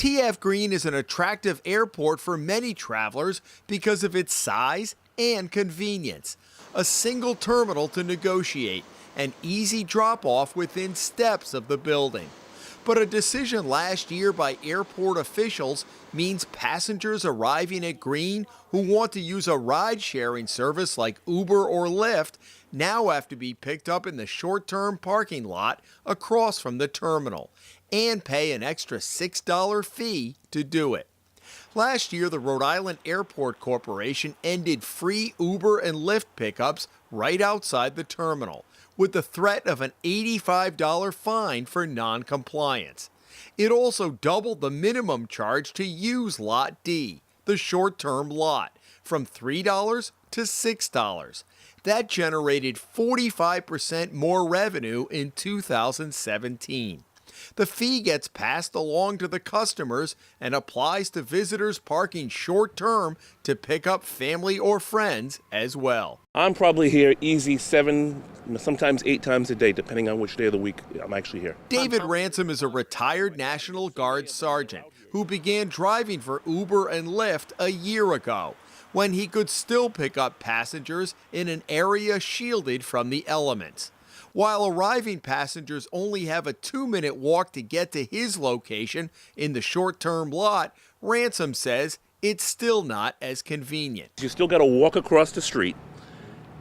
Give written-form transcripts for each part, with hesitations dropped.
TF Green is an attractive airport for many travelers because of its size and convenience. A single terminal to negotiate, and easy drop-off within steps of the building. But a decision last year by airport officials means passengers arriving at Green who want to use a ride-sharing service like Uber or Lyft now have to be picked up in the short-term parking lot across from the terminal and pay an extra $6 fee to do it. Last year, the Rhode Island Airport Corporation ended free Uber and Lyft pickups right outside the terminal, with the threat of an $85 fine for non-compliance. It also doubled the minimum charge to use Lot D, the short-term lot, from $3 to $6. That generated 45% more revenue in 2017. The fee gets passed along to the customers and applies to visitors parking short-term to pick up family or friends as well. I'm probably here easy 7, sometimes 8 times a day, depending on which day of the week I'm actually here. David Ransom is a retired National Guard sergeant who began driving for Uber and Lyft a year ago, when he could still pick up passengers in an area shielded from the elements. While arriving passengers only have a 2-minute walk to get to his location in the short-term lot, Ransom says it's still not as convenient. You still got to walk across the street,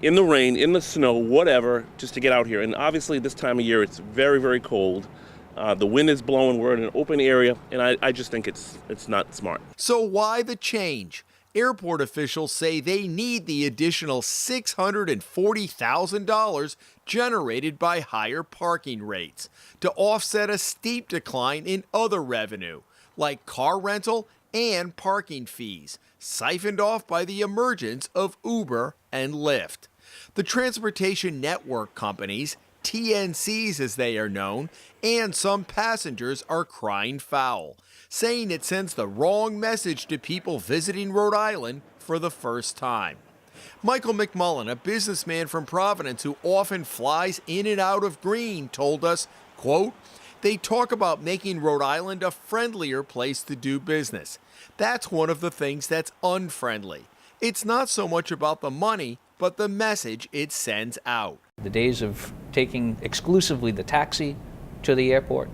in the rain, in the snow, whatever, just to get out here. And obviously this time of year it's very, very cold. The wind is blowing, we're in an open area, and I just think it's not smart. So why the change? Airport officials say they need the additional $640,000 generated by higher parking rates to offset a steep decline in other revenue, like car rental and parking fees, siphoned off by the emergence of Uber and Lyft. The transportation network companies, TNCs as they are known, and some passengers are crying foul, saying it sends the wrong message to people visiting Rhode Island for the first time. Michael McMullen, a businessman from Providence who often flies in and out of Green, told us, quote, "They talk about making Rhode Island a friendlier place to do business. That's one of the things that's unfriendly. It's not so much about the money, but the message it sends out." The days of taking exclusively the taxi to the airport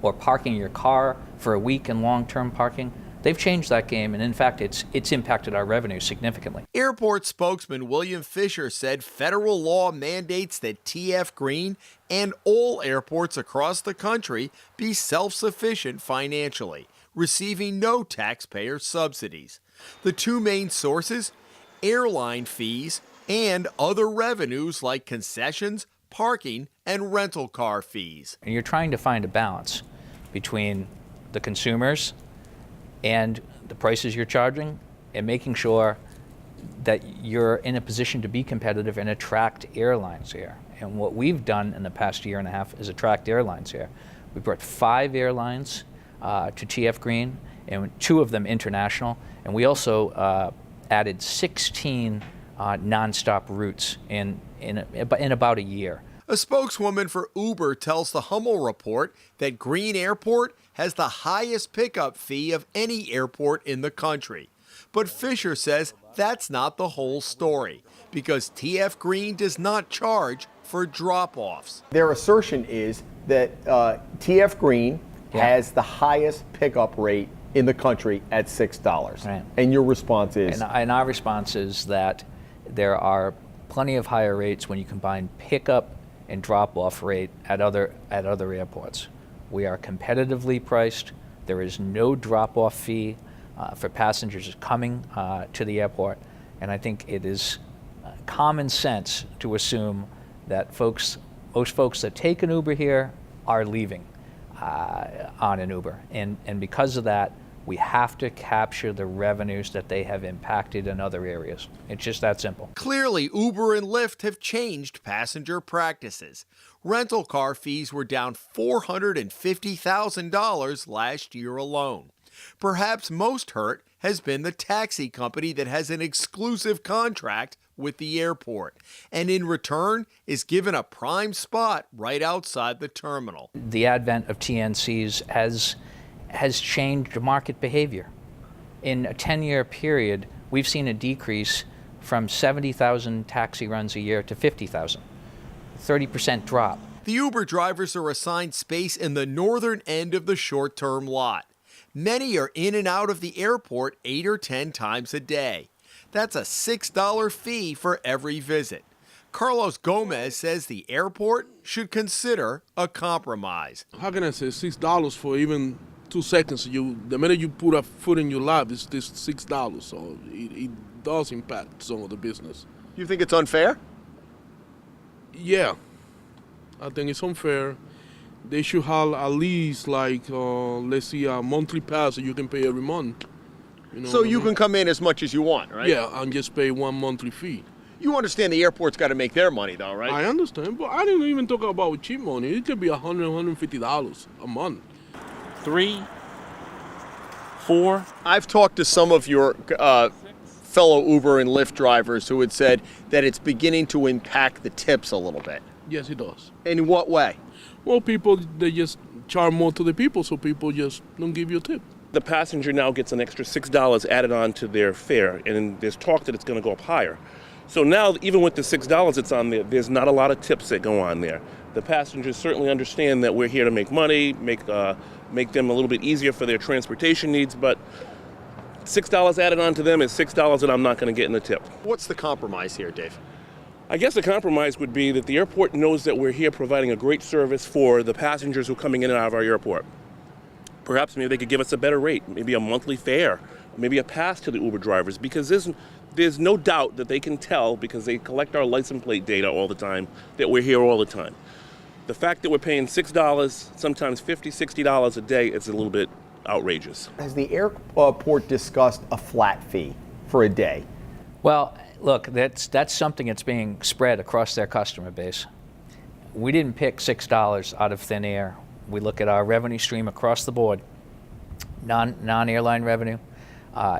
or parking your car for a week in long-term parking, they've changed that game, and in fact, it's impacted our revenue significantly. Airport spokesman William Fisher said federal law mandates that TF Green and all airports across the country be self-sufficient financially, receiving no taxpayer subsidies. The two main sources, airline fees and other revenues like concessions, parking, and rental car fees. And you're trying to find a balance between the consumers and the prices you're charging and making sure that you're in a position to be competitive and attract airlines here. And what we've done in the past year and a half is attract airlines here. We brought 5 airlines to TF Green, and 2 of them international, and we also added 16 nonstop routes in about a year. A spokeswoman for Uber tells the Hummel report that Green Airport has the highest pickup fee of any airport in the country. But Fisher says that's not the whole story, because TF Green does not charge for drop-offs. Their assertion is that TF Green has the highest pickup rate in the country at $6. Right. And your response is? And our response is that there are plenty of higher rates when you combine pickup and drop-off rate at other airports. We are competitively priced. There is no drop-off fee for passengers coming to the airport, and I think it is common sense to assume that most folks that take an Uber here are leaving on an Uber, and because of that, we have to capture the revenues that they have impacted in other areas. It's just that simple. Clearly, Uber and Lyft have changed passenger practices. Rental car fees were down $450,000 last year alone. Perhaps most hurt has been the taxi company that has an exclusive contract with the airport, and in return is given a prime spot right outside the terminal. The advent of TNCs has changed market behavior. In a 10-year period, we've seen a decrease from 70,000 taxi runs a year to 50,000, 30% drop. The Uber drivers are assigned space in the northern end of the short-term lot. Many are in and out of the airport 8 or 10 times a day. That's a $6 fee for every visit. Carlos Gomez says the airport should consider a compromise. How can I say $6 for even 2 seconds? The minute you put a foot in your lap, it's this $6. So it does impact some of the business. You think it's unfair? Yeah, I think it's unfair. They should have at least let's see, a monthly pass that you can pay every month. You know So you can come in as much as you want, right? Yeah, and just pay one monthly fee. You understand the airport's got to make their money, though, right? I understand, but I didn't even talk about cheap money. It could be $100, $150 a month. 3, 4. I've talked to some of your fellow Uber and Lyft drivers who had said that it's beginning to impact the tips a little bit. Yes, it does. In what way? Well, people, they just charge more to the people, so people just don't give you a tip. The passenger now gets an extra $6 added on to their fare, and there's talk that it's going to go up higher. So now, even with the $6 that's on there, there's not a lot of tips that go on there. The passengers certainly understand that we're here to make money, make them a little bit easier for their transportation needs, but $6 added on to them is $6 that I'm not going to get in the tip. What's the compromise here, Dave? I guess the compromise would be that the airport knows that we're here providing a great service for the passengers who are coming in and out of our airport. Perhaps maybe they could give us a better rate, maybe a monthly fare, maybe a pass to the Uber drivers, because there's no doubt that they can tell, because they collect our license plate data all the time, that we're here all the time. The fact that we're paying $6, sometimes $50, $60 a day, it's a little bit outrageous. Has the airport discussed a flat fee for a day? Well, look, that's something that's being spread across their customer base. We didn't pick $6 out of thin air. We look at our revenue stream across the board, non-airline revenue,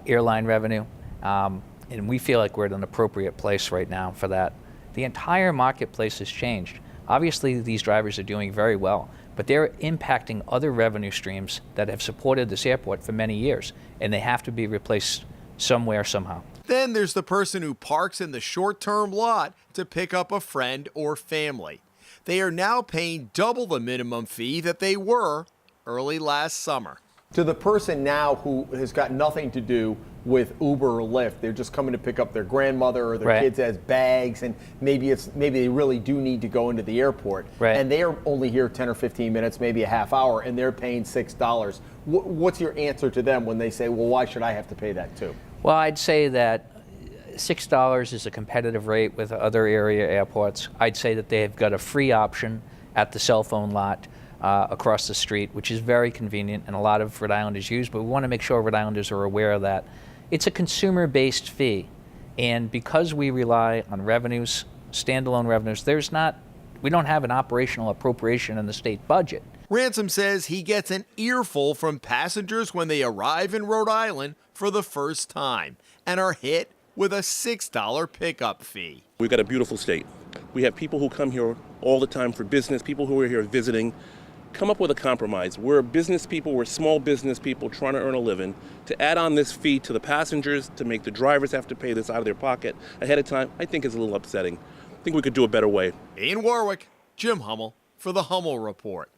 airline revenue, and we feel like we're at an appropriate place right now for that. The entire marketplace has changed. Obviously, these drivers are doing very well, but they're impacting other revenue streams that have supported this airport for many years, and they have to be replaced somewhere, somehow. Then there's the person who parks in the short-term lot to pick up a friend or family. They are now paying double the minimum fee that they were early last summer. To the person now who has got nothing to do with Uber or Lyft, they're just coming to pick up their grandmother or their Right. kids as bags, and maybe they really do need to go into the airport, Right. and they are only here 10 or 15 minutes, maybe a half hour, and they're paying $6. What's your answer to them when they say, well, why should I have to pay that too? Well, I'd say that $6 is a competitive rate with other area airports. I'd say that they've got a free option at the cell phone lot across the street, which is very convenient and a lot of Rhode Islanders use, but we want to make sure Rhode Islanders are aware of that. It's a consumer-based fee, and because we rely on revenues, standalone revenues, we don't have an operational appropriation in the state budget. Ransom says he gets an earful from passengers when they arrive in Rhode Island for the first time and are hit with a $6 pickup fee. We've got a beautiful state. We have people who come here all the time for business, people who are here visiting. Come up with a compromise. We're business people, we're small business people trying to earn a living. To add on this fee to the passengers, to make the drivers have to pay this out of their pocket ahead of time, I think is a little upsetting. I think we could do a better way. In Warwick, Jim Hummel for the Hummel Report.